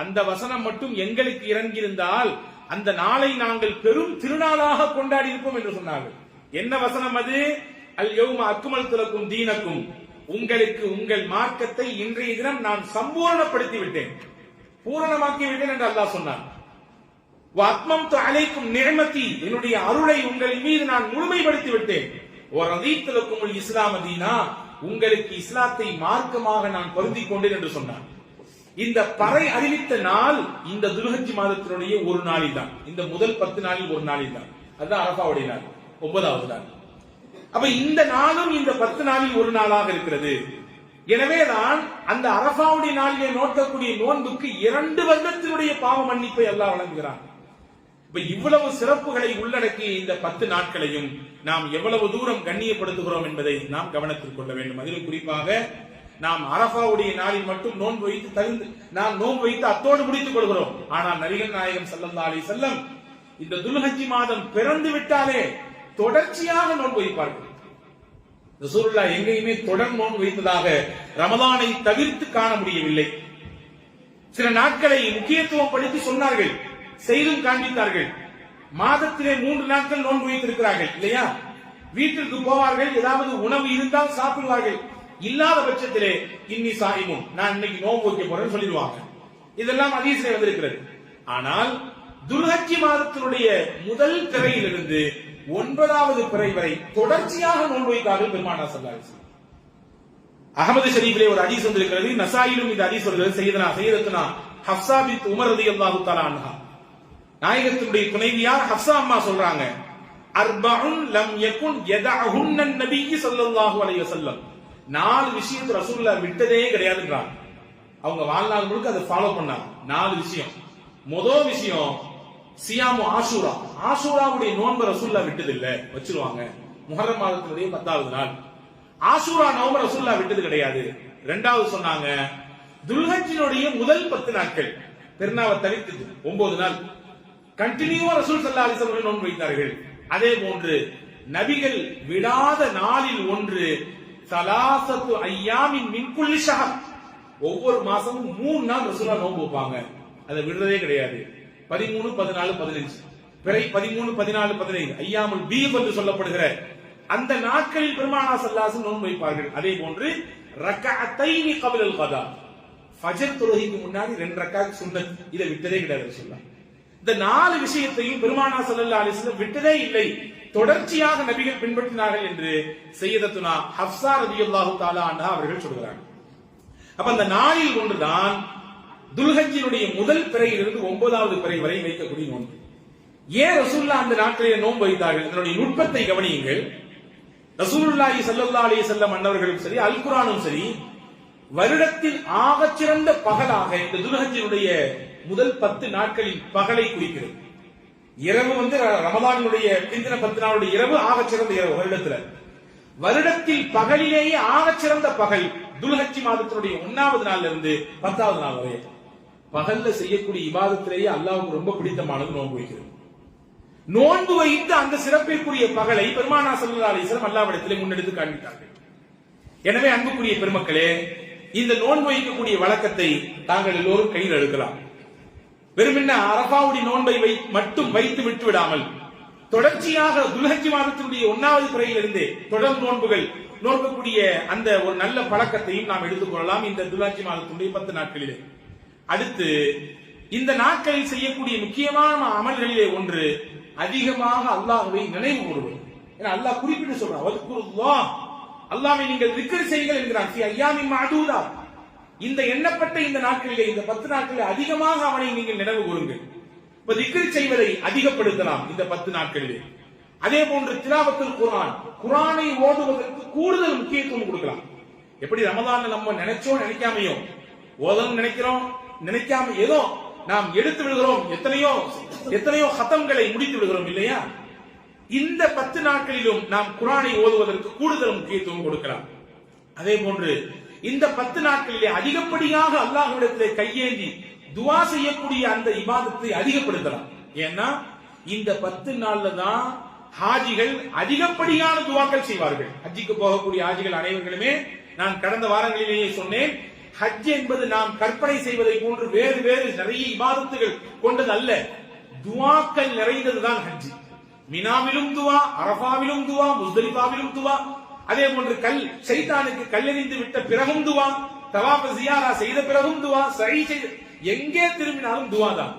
அந்த வசனம் மட்டும் எங்களுக்கு இறங்கியிருந்தால் அந்த நாளை நாங்கள் பெரும் திருநாளாக கொண்டாடி இருப்போம் என்று சொன்னார்கள். என்ன வசனம் அது? அல் யௌம அக்மல்து லக்கும் தீனக்கும், உங்களுக்கு உங்கள் மார்க்கத்தை இன்றைய தினம் நான் சம்பூர்ணப்படுத்தி விட்டேன், பூரணமாக்கி விட்டேன் என்று அல்லாஹ் சொன்னார். வஅத்மம்து அலைக்கும் நிஅமதி, என்னுடைய அருளை உங்கள் மீது நான் முழுமைப்படுத்தி விட்டேன். வரதீத்து லக்குமுல் இஸ்லாம தீனா, உங்களுக்கு இஸ்லாத்தை மார்க்கமாக நான் பொருந்திக் கொண்டேன் என்று சொன்னார். இந்த பறை அறிவித்த நாள் இந்த துல்ஹஜ் மாதத்தினுடைய ஒரு நாளில் தான், இந்த முதல் 10 நாளில் ஒரு நாளில் தான். அதுதான் அரஃபாவுடைய நாள், 9வது நாள். அப்ப இந்த நாளும் இந்த 10 நாளில் ஒரு நாளாக இருக்கிறது. எனவேதான் அந்த அரஃபாவுடைய நாளிலே நோக்கக்கூடிய நோன்புக்கு 2 வருடத்தினுடைய பாவ மன்னிப்பை அல்லாஹ் வழங்குகிறான். இப்ப இவ்வளவு சிறப்புகளை உள்ளடக்கிய இந்த 10 நாட்களையும் நாம் எவ்வளவு தூரம் கண்ணியப்படுத்துகிறோம் என்பதை நாம் கவனத்தில் கொள்ள வேண்டும். அதிலும் குறிப்பாக நாம் அரஃபாவுடைய நாளில் மட்டும் நோன்பு வைத்து அத்தோடு முடித்துக் கொள்கிறோம். ஆனால் நபிகள் நாயகம் ஸல்லல்லாஹு அலைஹி வஸல்லம் இந்த துல்ஹஜ் மாதம் பிறந்து விட்டாலே தொடர்ச்சியாக நோன்பு வைப்பார்கள். ரசூலுல்லாஹ் எங்கேயுமே தொடர் நோன்பு வைத்ததாக ரமலானை தவிர்த்து காண முடியவில்லை. சில நாட்களை முக்கியத்துவம் படுத்தி சொன்னார்கள், செய்தும் காண்பித்தார்கள். மாதத்திலே 3 நாட்கள் நோன்பு வைத்திருக்கிறார்கள் இல்லையா? வீட்டிற்கு போவார்கள், ஏதாவது உணவு இருந்தால் சாப்பிடுவார்கள், இல்லாத பட்சத்திலே இன்னி சாயிமும், நான் இன்னைக்கு நோன்பு வைக்க போறேன்னு சொல்லிடுவாங்க. இதெல்லாம் ஹதீஸிலே வந்திருக்கிறது. ஆனால் துல்ஹஜ் மாதத்தினுடைய முதல் பிறையிலிருந்து 9வது பிறை வரை தொடர்ச்சியாக நோன்பு வைத்தார்கள் பெருமானார் ஸல்லல்லாஹு அலைஹி வஸல்லம். அஹ்மது ஷரீஃபிலே ஒரு ஹதீஸ் வந்திருக்கிறது, நசாயிலும் இந்த ஹதீஸ் வருகிறது. சையதனா ஹஃப்ஸா பின்த் உமர் ரலியல்லாஹு தஆலா அன்ஹா, நாயகத்தினுடைய துணைவியார் ஹஃப்ஸா அம்மா சொல்றாங்க, அர்பஉன் லம் யகுன் யதஅஹுன்ன நபி ஸல்லல்லாஹு அலைஹி வஸல்லம், 4 விஷயத்தை ரசூலுல்லாஹ் விட்டதே கிடையாதுன்றாங்க. அவங்க வாழ்நாள் முழுக்க அதை ஃபாலோ பண்ணாங்க. 4 விஷயம். முதல் விஷயம் சியாமு ஆஷூரா, ஆஷூராவுடைய நோன்பு ரசூலுல்லாஹ் விட்டது இல்ல, வச்சிருவாங்க. முஹர்ரம் மாதத்தினுடைய 10வது நாள் ஆஷூரா நோன்பு ரசூலுல்லாஹ் விட்டது கிடையாது. 2வது சொன்னாங்க, துல்ஹஜ்ஜினுடைய முதல் 10 நாட்கள் பெருநாளை தவிர்த்து 9 நாள் கண்டினியூவா ரசூல் ஸல்லல்லாஹு அலைஹி வஸல்லம் நோன்பு வைத்தார்கள். அதே போன்று நபிகள் விடாத நாளில் ஒன்று சலாசத்து ஐயாமின் மின் குல்லி ஷஹர், ஒவ்வொரு மாசமும் 3 நாள் ரசூலுல்லாஹ் நோன்பு வைப்பாங்க, அதை விடுறதே கிடையாது. 13, 14, 15 பிறை 13, 14, 15 ஐயாமுல் பீத் என்று சொல்லப்படுகிற அந்த நாட்களில் பெருமானார் ஸல்லல்லாஹு அலைஹி வஸல்லம் நோன்பு வைப்பார்கள். அதே போன்று ரக்அத்தைனி கப்லல் கதா, ஃபஜர் தொழுகைக்கு முன்னாடி 2 ரக்காத் சுன்னத், இதை விட்டதே கிடையாது சொல்லலாம். இந்த 4 விஷயத்தையும் பெருமானார் ஸல்லல்லாஹு அலைஹி வஸல்லம் விட்டதே இல்லை, தொடர்ச்சியாக நபிகள் பின்பற்றினார்கள் என்று சையதத்துனா ஹப்ஸா ரலியல்லாஹு தஆலா அன்ஹா அவர்கள் சொல்கிறார்கள். அப்ப அந்த நாளில் ஒன்றுதான் துல்ஹஜ்ஜினுடைய முதல் பிறையிலிருந்து 9வது பிறை வரை வைக்கக்கூடிய நோன்பு. ஏன் ரசூலுல்லாஹ் அந்த நாட்களிலே நோன்பு வைத்தார்கள்? இதனுடைய நுட்பத்தை கவனியுங்கள். ரசூலுல்லாஹி ஸல்லல்லாஹு அலைஹி வஸல்லம் அன்னவர்களும் சரி, அல் குர்ஆனும் சரி, வருடத்தில் ஆகச்சிறந்த பகலாக இந்த துல்ஹஜ்ஜினுடைய முதல் 10 நாட்களின் பகலை குறிக்கிறது. இரவு ரமதானுடைய பிந்தின 10 நாளுடைய இரவு ஆகச்சிறந்த இரவு வருடத்துல. வருடத்தில் பகலிலேயே ஆகச்சிறந்த பகல் துல்ஹஜ் மாதத்தினுடைய 1வது நாள்ல இருந்து 10வது நாள் வரை பகல்ல செய்யக்கூடிய இபாதத்திலேயே அல்லாஹ்வுக்கு ரொம்ப பிடித்தமானது நோன்பு வைக்கிறது. நோன்பு வைத்து அந்த சிறப்பிற்குரிய பகலை பெருமானார் ஸல்லல்லாஹு அலைஹி வஸல்லம் அல்லாஹ்விடத்திலே முன்னெடுத்து காண்பித்தார்கள். எனவே அன்புக்குரிய பெருமக்களே, இந்த நோன்பு வைக்கக்கூடிய வழக்கத்தை தாங்கள் எல்லோரும் கையில் எடுக்கலாம். வெறுமனே அரபாவுடைய நோன்பை மட்டும் வைத்து விட்டு விடாமல் தொடர்ச்சியாக துல்ஹஜ் மாதத்தினுடைய 1வது பிறையிலிருந்து தொடர் நோன்புகள் நோக்கக்கூடிய அந்த ஒரு நல்ல பழக்கத்தையும் நாம் எடுத்துக்கொள்ளலாம் இந்த துல்ஹஜ் மாதத்தினுடைய 10 நாட்களிலே. அடுத்து இந்த நாட்களில் செய்யக்கூடிய முக்கியமான அமல்களிலே ஒன்று அதிகமாக அல்லாஹ்வை நினைவு கூறுவது. ஏன்னா அல்லாஹ் குறிப்பிட்டு சொல்றான், வத்குருல்லாஹ், அல்லாஹ்வை நீங்கள் திக்ர் செய்யுங்கள் என்கிறான். ஃபி அய்யாமின் மஅதூதா, இந்த எண்ணப்பட்ட இந்த நாட்களிலே, இந்த 10 நாட்களிலே அதிகமாக அவனை நீங்கள் நினைவு கூறுங்கள். இப்ப திக்ர் செய்வதை அதிகப்படுத்தலாம் இந்த 10 நாட்களிலே. அதே போன்று திலாவத்துல் குர்ஆன், குர்ஆனை ஓதுவதற்கு கூடுதல் முக்கியத்துவம் கொடுக்கலாம். எப்படி ரமதான்ல நம்ம நினைச்சோம் நினைக்காமையோ ஓதணும் நினைக்கிறோம், நினைக்காம ஏதோ நாம் எடுத்து விடுகிறோம், எத்தனையோ ஹதம்களை முடித்து விடுகிறோம் இல்லையா? இந்த 10 நாட்களிலும் நாம் குர்ஆனை ஓதுவதற்கு கூடுதல் முக்கியத்துவம் கொடுக்கலாம். அதே போன்று இந்த 10 நாட்களிலே அதிகப்படியாக அல்லாஹ்விடத்திலே கையேந்தி துஆ செய்யக்கூடிய அந்த இபாதத்தை அதிகப்படுத்தலாம். ஏன்னா இந்த 10 நாள்ல தான் ஹாஜிகள் அதிகப்படியான துஆக்கள் செய்வார்கள். ஹஜ்ஜுக்கு போகக்கூடிய ஹாஜிகள் அனைவர்களுமே, நான் கடந்த வாரங்களிலேயே சொன்னேன், ஹஜ் என்பது நாம் கற்பனை செய்வதை போன்று வேறு வேறு நிறைய இபாதத்துகள் கொண்டது அல்ல. துஆக்கள் நிறைந்ததுதான் ஹஜ். மினாவிலும் துஆ, அரஃபாவிலும் துஆ, முஸ்தலிஃபாவிலும் துஆ, அதே போன்று ஷைத்தானுக்கு கல்லெறிந்து விட்ட பிறகும் துஆ, தவாஃப் ஜியாரா செய்த பிறகும் துஆ, சஹீ செய்த எங்கே திரும்பினாலும் துஆ தான்.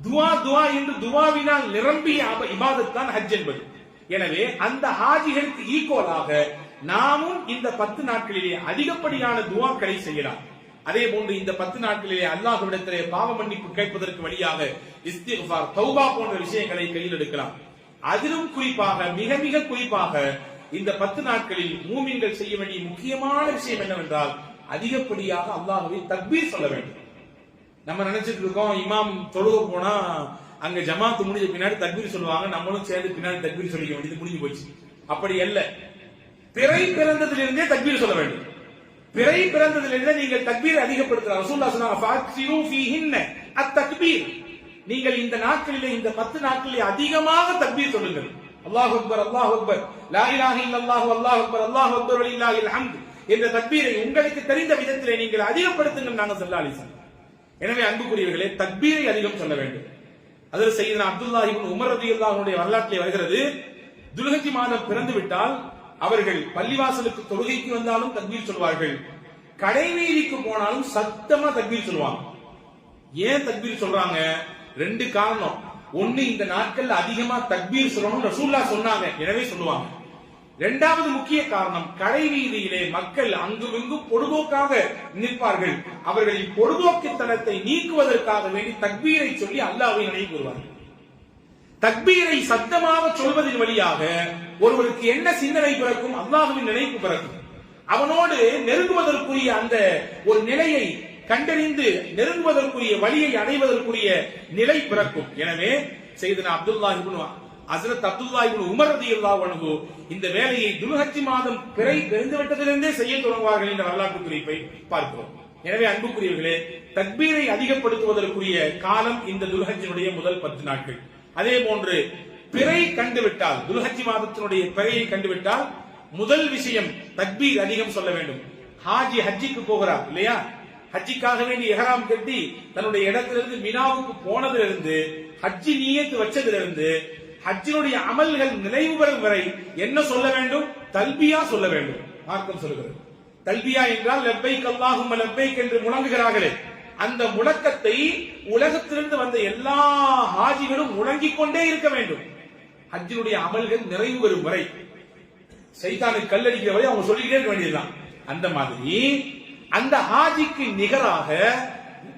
துஆ என்று துஆவினால் நிரம்பிய இபாதத் தான் ஹஜ் என்பது. எனவே அந்த ஹாஜிகளுக்கு ஈக்குவலாக நாமும் இந்த 10 நாட்களிலே அதிகப்படியான துஆக்களை செய்யலாம். அதே போன்று இந்த 10 நாட்களிலே அல்லாஹ்விடத்திலே பாவ மன்னிப்பு கேட்பதற்கு வழியாக இஸ்திக்ஃபார், தௌபா போன்ற விஷயங்களை கையில் எடுக்கலாம். அதிலும் குறிப்பாக மிக மிக குறிப்பாக இந்த 10 நாட்களில் மூமின்கள் செய்ய வேண்டிய முக்கியமான விஷயம் என்னவென்றால் அதிகப்படியாக அல்லாஹ்வை தக்பீர் சொல்ல வேண்டும். நம்ம நினைச்சிட்டு இருக்கோம், இமாம் தொழுக போனா அங்க ஜமாத்து முடிஞ்ச பின்னாடி தக்பீர் சொல்லுவாங்க, நம்மளும் சேர்ந்து பின்னாடி தக்பீர் சொல்லிக்க வேண்டியது முடிஞ்சு போச்சு. அப்படி அல்ல. பிறை பிறந்ததிலிருந்தே தக்பீர் சொல்ல வேண்டும். பிறை பிறந்ததிலிருந்தே நீங்கள் தக்பீர் அதிகப்படுத்தலாம். ரசூலுல்லாஹ் சொன்னாங்க, ஃபஅக்ஸிரு ஃபீஹின்ன அத்தக்பீர், நீங்கள் இந்த நாட்களிலே, இந்த 10 நாட்களிலே அதிகமாக தக்பீர் சொல்லுங்கள். அல்லாஹ் அக்பர், அல்லாஹ் அக்பர், லா இலாஹ இல்லல்லாஹு, அல்லாஹ் அக்பர், அல்லாஹ் அக்பர், வலில்லாஹில் ஹம்த் என்ற தக்பீரை உங்களுக்கு தெரிந்த விதத்திலே நீங்கள் அதிகப்படுத்துங்கள் நாங்கள் ஸல்லல்லாஹு அலைஹி வஸல்லம். எனவே அன்புக்குரியவர்களே, தக்பீரை அதிகம் சொல்ல வேண்டும். அதில் சையதுனா அப்துல்லாஹ் இப்னு உமர் ரலியல்லாஹு அன்ஹு வரலாற்றிலே வருகிறது, துல்ஹஜ் மாதம் பிறந்து விட்டால் அவர்கள் பள்ளிவாசலுக்கு தொழுகைக்கு வந்தாலும் தக்பீர் சொல்வார்கள், கடைவீதிக்கு போனாலும் சத்தமா தக்பீர் சொல்லுவாங்க. ஏன் தக்பீர் சொல்றாங்க? 2 காரணம். ஒன்னு, இந்த நாட்கள்ல அதிகமா தக்பீர் சொல்லணும் ரசூலுல்லாஹ் சொன்னாங்க, எனவே சொல்லுவாங்க. 2வது முக்கிய காரணம், கடைவீதியிலே மக்கள் அங்கும் இங்கும் பொடுபோக்காக நிற்பார்கள். அவர்களின் பொடுபோக்குத்தனத்தை நீக்குவதற்காக வேண்டி தக்பீரை சொல்லி அல்லாஹ்வை நினைவு கூறுவார்கள். தக்பீரை சத்தமாக சொல்வதன் வழியாக ஒருவருக்கு என்ன சிந்தனை பிறக்கும்? அல்லாஹ்வின் நினைப்பு பிறக்கும். அவனோடு நெருங்குவதற்குரிய அந்த ஒரு நிலையை கண்டறிந்து நெருங்குவதற்குரிய வழியை அடைவதற்குரிய நிலை பிறக்கும். எனவே சையதுனா அப்துல்லாஹ் இப்னு ஹஜ்ரத் அப்துல்லாஹ் இப்னு உமர் ரலியல்லாஹு அன்ஹு இந்த வேலையை துல்ஹஜ் மாதம் பிறை தெரிந்துவிட்டதிலிருந்தே செய்ய தொடங்குவார்கள் என்ற வரலாற்று குறிப்பை பார்க்கிறோம். எனவே அன்புக்குரியவர்களே, தக்பீரை அதிகப்படுத்துவதற்குரிய காலம் இந்த துல்ஹஜ்ஜினுடைய முதல் 10 நாட்கள். அதே போன்று பிறை கண்டுவிட்டால், துல்ஹஜ் மாதத்தினுடைய பிறையை கண்டுவிட்டால் முதல் விஷயம் தக்பீர் அதிகம் சொல்ல வேண்டும். ஹாஜி ஹஜ்ஜிக்கு போகிறார் இல்லையா? ஹஜ்ஜிக்காக வேண்டி இஹ்ராம் கட்டி தன்னுடைய இடத்திலிருந்து மினாவுக்கு போனதிலிருந்து, ஹஜ்ஜி நியத்து வச்சதிலிருந்து ஹஜ்ஜினுடைய அமல்கள் நிறைவு பெறும் வரை என்ன சொல்ல வேண்டும்? தல்பியா சொல்ல வேண்டும். மார்க்கம் சொல்கிறது தல்பியா என்றால் லப்பைக் அல்லாஹும்ம லப்பைக் என்று முழங்குகிறார்களே, அந்த முழக்கத்தை உலகத்திலிருந்து வந்த எல்லா ஹாஜிகளும் முழங்கிக் கொண்டே இருக்க வேண்டும். ஹஜ்ஜினுடைய அமல்கள் நிறைவு பெறும் வரை, சைத்தானுக்கு கல்லடிக்கிற வரை அவங்க சொல்லிக்கிட்டே இருக்க வேண்டியதுதான். அந்த மாதிரி அந்த ஹாஜிக்கு நிகராக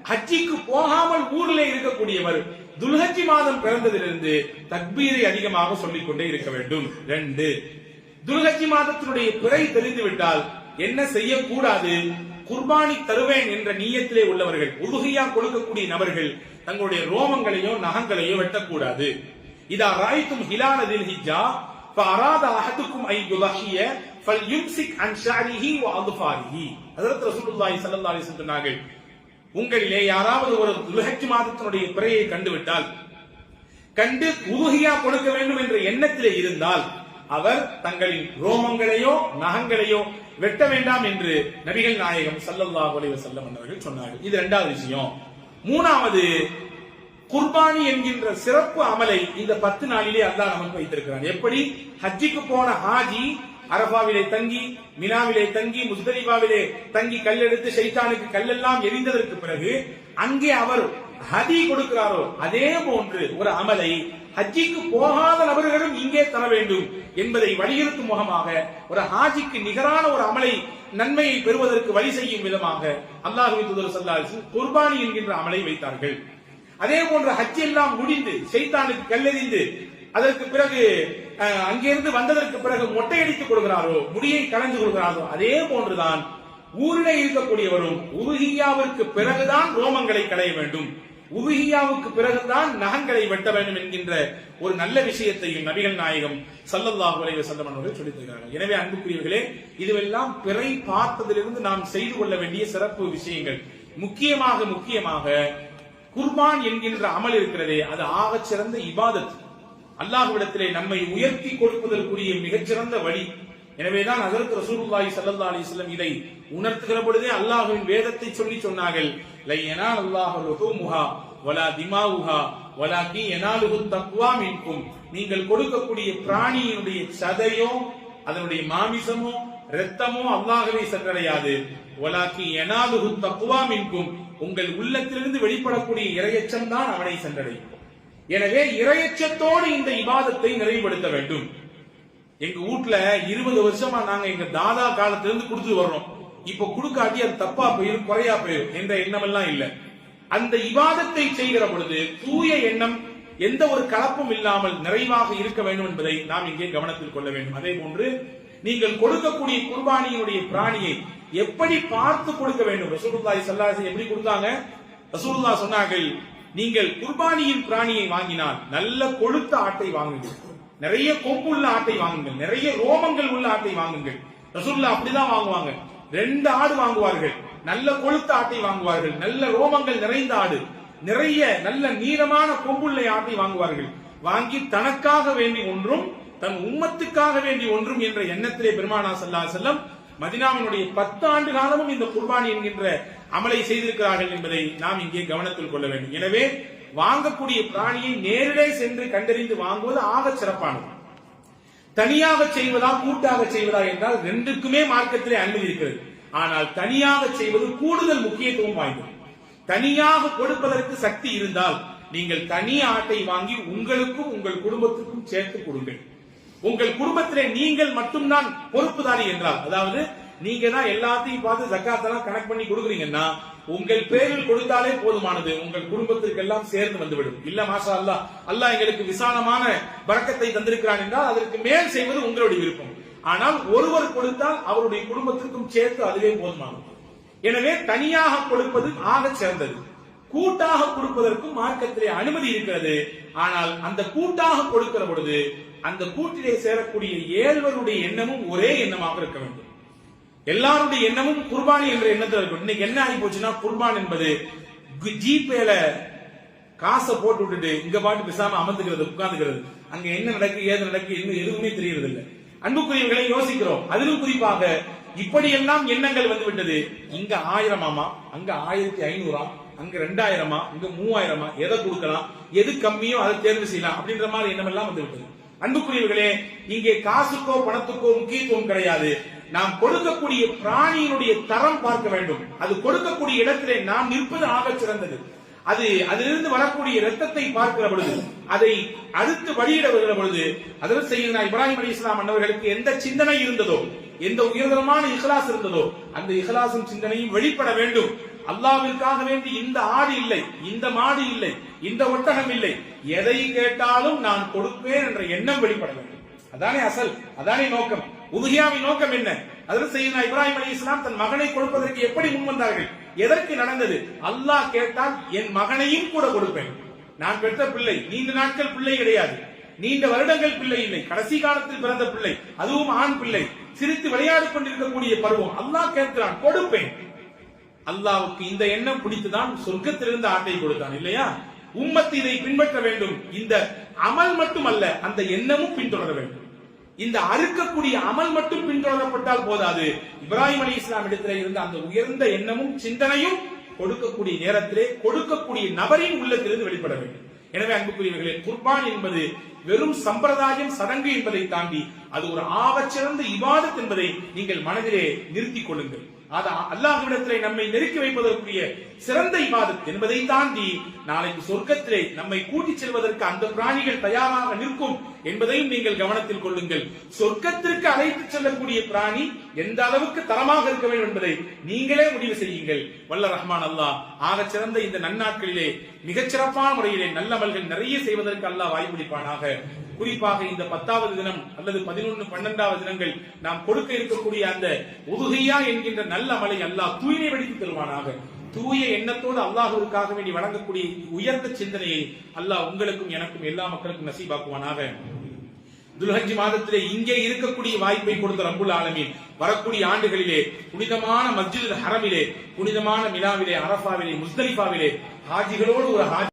ஹஜ்ஜிக்கு போகாமல் ஊரிலே இருக்கக்கூடியவர் துல்ஹஜ்ஜி மாதம் பிறந்ததிலிருந்து தக்பீரை அதிகமாக சொல்லிக் கொண்டே இருக்க வேண்டும். 2, துல்ஹஜ்ஜி மாதத்தினுடைய பிறை தெரிந்துவிட்டால் என்ன செய்யக்கூடாது? குர்பானி தருவேன் என்ற நியத்திலே உள்ளவர்கள், உதுஹியா கொடுக்கக்கூடிய நபர்கள் தங்களுடைய ரோமங்களையோ நகங்களையோ வெட்டக்கூடாது. இதா ராய்தும் ஹிலால தில் ஹிஜ்ஜா ஃபஅராத அஹதுக்கும் ஐ யுதஹிய ஃபல்யும்சிக் அன் ஷஅரிஹி வ அத்ஃபாரிஹி. ஹஜ்ரத் ரசூலுல்லாஹி ஸல்லல்லாஹு அலைஹி வஸல்லம் சொன்னார்கள், உங்களிலே யாராவது ஒரு துல்ஹஜ் மாதத்தினுடைய பிறையை கண்டுவிட்டால், கண்டு உதுஹியா கொடுக்க வேண்டும் என்ற எண்ணத்திலே இருந்தால் அவர் தங்களின் ரோமங்களையோ நகங்களையோ வெட்ட வேண்டாம் என்று நபிகள் நாயகம் ஸல்லல்லாஹு அலைஹி வஸல்லம் அவர்கள் சொன்னார்கள். இது 2வது விஷயம். 3வது, குர்பானி என்கின்ற சிறப்பு அமலை இந்த 10 நாளிலே அல்லாஹ் நமக்கு வைத்திருக்கிறான். எப்படி? ஹஜ்ஜிக்கு போன ஹாஜி அரபாவிலே தங்கி, மினாவிலே தங்கி, முஸ்தலிஃபாவிலே தங்கி கல்லெடுத்து ஷைத்தானுக்கு கல்லெல்லாம் எரிந்ததற்கு பிறகு அங்கே அவர் ஹதி கொடுக்கிறாரோ, அதே போன்று ஒரு அமலை ஹஜ்ஜிக்கு போகாத நபர்களும் இங்கே தர வேண்டும் என்பதை வலியுறுத்தும் முகமாக ஒரு ஹாஜிக்கு நிகரான ஒரு அமலை நன்மையை பெறுவதற்கு வழி செய்யும் விதமாக அல்லாஹ்வின் தூதர் ஸல்லல்லாஹு அலைஹி வஸல்லம் குர்பானி என்கின்ற அமலை வைத்தார்கள். அதே போன்று ஹஜ் எல்லாம் முடிந்து ஷைத்தானுக்கு கல்லெறிந்து அதற்கு பிறகு அங்கிருந்து வந்ததற்கு பிறகு மொட்டையடித்துக் கொடுக்கிறாரோ, முடியை கலந்து கொடுக்கிறாரோ, அதே போன்றுதான் ஊரிலே இருக்கக்கூடியவரும் உதுஹியாவிற்கு பிறகுதான் ரோமங்களை களைய வேண்டும், உதுஹியாவுக்கு பிறகுதான் நகங்களை வெட்ட வேண்டும் என்கின்ற ஒரு நல்ல விஷயத்தையும் நபிகள் நாயகம் ஸல்லல்லாஹு அலைஹி வஸல்லம் அவர்கள் சொல்லித் தருகிறார்கள். எனவே அன்புக்குரியவர்களே, இதுவெல்லாம் பிறை பார்த்ததிலிருந்து நாம் செய்து கொள்ள வேண்டிய சிறப்பு விஷயங்கள். முக்கியமாக குர்பான் என்கின்ற அமல் இருக்கிறதே, அது ஆகச் சிறந்த இபாதத். அல்லாஹ்விடத்திலே நம்மை உயர்த்தி கொடுப்பதற்குரிய மிகச்சிறந்த வழி. எனவேதான் ஹஜ்ரத் ரசூலுல்லாஹி ஸல்லல்லாஹு அலைஹி வஸல்லம் இதை உணர்த்துகிற பொழுதே அல்லாஹ்வின் வேதத்தை சொல்லி சொன்னார்கள், லை யனால் அல்லாஹு லுஹூமுஹா வலா திமாவுஹா வலாகி யனாலுஹு தக்வா மின்கும். நீங்கள் கொடுக்கக்கூடிய பிராணியினுடைய சதையோ அதனுடைய மாமிசமோ இரத்தமோ அல்லாஹ்வை சென்றடையாது. வலாகி யனாலுஹு தக்வா மின்கும். உங்கள் உள்ளத்திலிருந்து வெளிப்படக்கூடிய இறையச்சம் தான் அவனை சென்றடையும். எனவே இறையச்சத்தோடு இந்த இபாதத்தை நிறைவுபடுத்த வேண்டும். எங்க வீட்டுல 20 வருஷமா நாங்க எங்க தாதா காலத்திலிருந்து கொடுத்து வர்றோம். இப்ப குடுக்காட்டி அது தப்பா போயிரும், குறையா போயிரும் என்ற எண்ணம் எல்லாம் இல்ல. அந்த இபாதத்தை செய்கிற பொழுது தூய எண்ணம், எந்த ஒரு கலப்பும் இல்லாமல் நிறைவாக இருக்க வேண்டும் என்பதை நாம் இங்கே கவனத்தில் கொள்ள வேண்டும். அதே போன்று நீங்கள் கொடுக்கக்கூடிய குர்பானியினுடைய பிராணியை எப்படி பார்த்து கொடுக்க வேண்டும்? ரசூலுல்லாஹி ஸல்லல்லாஹு அலைஹி வஸல்லம் எப்படி கொடுத்தாங்க? ரசூலுல்லாஹ் சொன்னார்கள், நீங்கள் குர்பானியின் பிராணியை வாங்கினால் நல்ல கொழுத்த ஆட்டை வாங்குங்கள், நிறைய கொம்புள்ள ஆட்டை வாங்குங்கள், நிறைய ரோமங்கள் உள்ள ஆட்டை வாங்குங்கள். ரசூலுல்லாஹ் அப்படிதான் வாங்குவாங்க. 2 ஆடு வாங்குவார்கள், நல்ல கொழுத்த ஆட்டை வாங்குவார்கள், நல்ல ரோமங்கள் நிறைந்த ஆடு, நிறைய நல்ல நீளமான கொம்புள்ள ஆட்டை வாங்குவார்கள். வாங்கி தனக்காக வேண்டி ஒன்றும் தன் உம்மத்துக்காக வேண்டி ஒன்றும் என்ற எண்ணத்திலே பெருமானார் ஸல்லல்லாஹு அலைஹி வஸல்லம் மதீனாவினுடைய 10 ஆண்டு காலமும் இந்த குர்பானி என்கின்ற அமலை செய்திருக்கிறார்கள் என்பதை நாம் இங்கே கவனத்தில் கொள்ள வேண்டும். எனவே வாங்கக்கூடிய பிராணியை நேரிலே சென்று கண்டறிந்து வாங்குவது ஆக சிறப்பானது. தனியாக செய்வதா கூட்டாக செய்வதா என்றால் 2க்குமே மார்க்கத்திலே அனுமதி இருக்கிறது. ஆனால் தனியாக செய்வது கூடுதல் முக்கியத்துவம் வாய்ந்தது. தனியாக கொடுப்பதற்கு சக்தி இருந்தால் நீங்கள் தனி ஆட்டை வாங்கி உங்களுக்கும் உங்கள் குடும்பத்துக்கும் சேர்த்து கொடுங்கள். உங்கள் குடும்பத்திலே நீங்கள் மட்டும்தான் பொறுப்புதாரி என்றால், அதாவது நீங்க தான் எல்லாத்தையும் பார்த்து ஜக்காத்தெல்லாம் கனெக்ட் பண்ணி கொடுக்குறீங்கன்னா உங்கள் பேரில் கொடுத்தாலே போதுமானது, உங்கள் குடும்பத்திற்கு எல்லாம் சேர்ந்து வந்துவிடும். இல்ல மாஷா அல்லாஹ், அல்லாஹ் எங்களுக்கு விசாலமான பரக்கத்தை தந்திருக்கிறான் என்றால் அதற்கு மேல் செய்வது உங்களுடைய விருப்பம். ஆனால் ஒருவர் கொடுத்தால் அவருடைய குடும்பத்திற்கும் சேர்த்து அதுவே போதுமானது. எனவே தனியாக கொடுப்பது ஆக சிறந்தது. கூட்டாக கொடுப்பதற்கும் மார்க்கத்திலே அனுமதி இருக்கிறது. ஆனால் அந்த கூட்டாக கொடுக்கிற பொழுது அந்த கூட்டிலே சேரக்கூடிய 7வருடைய எண்ணமும் ஒரே எண்ணமாக இருக்க வேண்டும். எல்லாருடைய எண்ணமும் குர்பானி என்ற எண்ணத்தில் இருக்கும். இன்னைக்கு என்ன ஆகி போச்சுன்னா, குர்பான் என்பது ஜிபேல காசை போட்டு விட்டுட்டு இங்க பாட்டு பேசாம அமர்ந்துக்கிறது, உட்கார்ந்துக்கிறது, அங்க என்ன நடக்கு ஏது நடக்கு எதுவுமே தெரியறது இல்லை. அன்புக்குரியவர்களை யோசிக்கிறோம். அதிலும் குறிப்பாக இப்படியெல்லாம் எண்ணங்கள் வந்து விட்டது. இங்க 1000 அங்க 1500, அங்க 2000, இங்க 3000, எதை கொடுக்கலாம், எது கம்மியோ அதை தேர்வு செய்யலாம் அப்படின்ற மாதிரி எண்ணம் எல்லாம் வந்து விட்டது. அன்புக்குரியவர்களே, இங்கே காசுக்கோ பணத்துக்கோ முக்கியத்துவம் கிடையாது. நாம் கொடுக்கக்கூடிய பிராணியினுடைய தரம் பார்க்க வேண்டும். அது கொடுக்கக்கூடிய இடத்திலே நாம் நிற்பது ஆகச் சிறந்தது. அது அதிலிருந்து வரக்கூடிய இரத்தத்தை பார்க்கிற பொழுது, அதை அடுத்து வழியிட வருகிற பொழுது, அதில் செய்ய இப்ராஹிம் அலைஹிஸ்ஸலாம் அன்னவர்களுக்கு எந்த சிந்தனை இருந்ததோ, எந்த உயர்தரமான இஹ்லாஸ் இருந்ததோ, அந்த இஹ்லாசும் சிந்தனையும் வெளிப்பட வேண்டும். அல்லாஹ்விற்காக வேண்டி இந்த ஆடு இல்லை, இந்த மாடு இல்லை, இந்த ஒட்டகம் இல்லை, எதை கேட்டாலும் நான் கொடுப்பேன் என்ற எண்ணம் வெளிப்பட வேண்டும். அதானே அசல், அதானே நோக்கம். உதுஹியாவின் நோக்கம் என்ன? அதில் செய்ய இப்ராஹிம் அலைஹிஸ்ஸலாம் தன் மகனை கொடுப்பதற்கு எப்படி முன்வந்தார்கள்? எதற்கு நடந்தது? அல்லாஹ் கேட்டால் என் மகனையும் கூட கொடுப்பேன். நான் பெற்ற பிள்ளை நீண்ட நாட்கள் பிள்ளை கிடையாது, நீண்ட வருடங்கள் பிள்ளை இல்லை, கடைசி காலத்தில் பிறந்த பிள்ளை, அதுவும் ஆண் பிள்ளை, சிரித்து விளையாடி கொண்டிருக்கக்கூடிய பருவம். அல்லாஹ் கேட்கிறான், கொடுப்பேன். அல்லாஹ்வுக்கு இந்த எண்ணம் பிடித்துதான் சொர்க்கத்திலிருந்து ஆட்டை கொடுத்தான் இல்லையா? உம்மத்து இதை பின்பற்ற வேண்டும். இந்த அமல் மட்டுமல்ல, அந்த எண்ணமும் பின்தொடர வேண்டும். இந்த அறுக்கக்கூடிய அமல் மட்டும் பின்தொடரப்பட்டால் போதாது. இப்ராஹிம் அலைஹிஸ்ஸலாம் இடத்திலே இருந்த அந்த உயர்ந்த எண்ணமும் சிந்தனையும் கொடுக்கக்கூடிய நேரத்திலே கொடுக்கக்கூடிய நபரின் உள்ளத்திலிருந்து வெளிப்பட வேண்டும். எனவே அன்புக்குரியவர்களே, குர்பான் என்பது வெறும் சம்பிரதாயம், சடங்கு என்பதை தாண்டி அது ஒரு ஆகச்சிறந்த இபாதத் என்பதை நீங்கள் மனதிலே நிறுத்திக் கொள்ளுங்கள். அல்லாஹ்விடத்திலே நம்மை நெருக்கி வைப்பதற்குரிய சிறந்த இபாதத் என்பதை தாண்டி நாளைக்கு சொர்க்கத்திலே நம்மை கூட்டிச் செல்வதற்கு அந்த பிராணிகள் தயாராக நிற்கும் என்பதையும் நீங்கள் கவனத்தில் கொள்ளுங்கள். சொர்க்கத்திற்கு அழைத்துச் செல்லக்கூடிய பிராணி எந்த அளவுக்கு தரமாக இருக்க வேண்டும் என்பதை நீங்களே முடிவு செய்யுங்கள். வல்ல ரஹ்மான் அல்லாஹ் ஆகச் சிறந்த இந்த நன்னாட்களிலே மிகச்சிறப்பான முறையிலே நல்லமல்கள் நிறைய செய்வதற்கு அல்லாஹ் வாய்ப்பளிப்பானாக. குறிப்பாக இந்த 10வது தினம் அல்லது 11, 12வது தினங்கள் நாம் கொடுக்க இருக்கக்கூடிய அந்த உதுஹியா என்கின்ற நல்ல அமலை அல்லாஹ் தூய்மைப்படுத்தி தருவானாக. தூய எண்ணத்தோடு அல்லாஹ்விற்காக வேண்டி வழங்கக்கூடிய உயர்ந்த சிந்தனையை அல்லாஹ் உங்களுக்கும் எனக்கும் எல்லா மக்களுக்கும் நசீபாக்குவானாக. துல்ஹஜ் மாதத்திலே இங்கே இருக்கக்கூடிய வாய்ப்பை கொடுத்த ரப்புல் ஆலமீன் வரக்கூடிய ஆண்டுகளிலே புனிதமான மஸ்ஜிதுல் ஹரமிலே, புனிதமான மினாவிலே, அரஃபாவிலே, முஸ்தலிஃபாவிலே ஹாஜிகளோடு ஒரு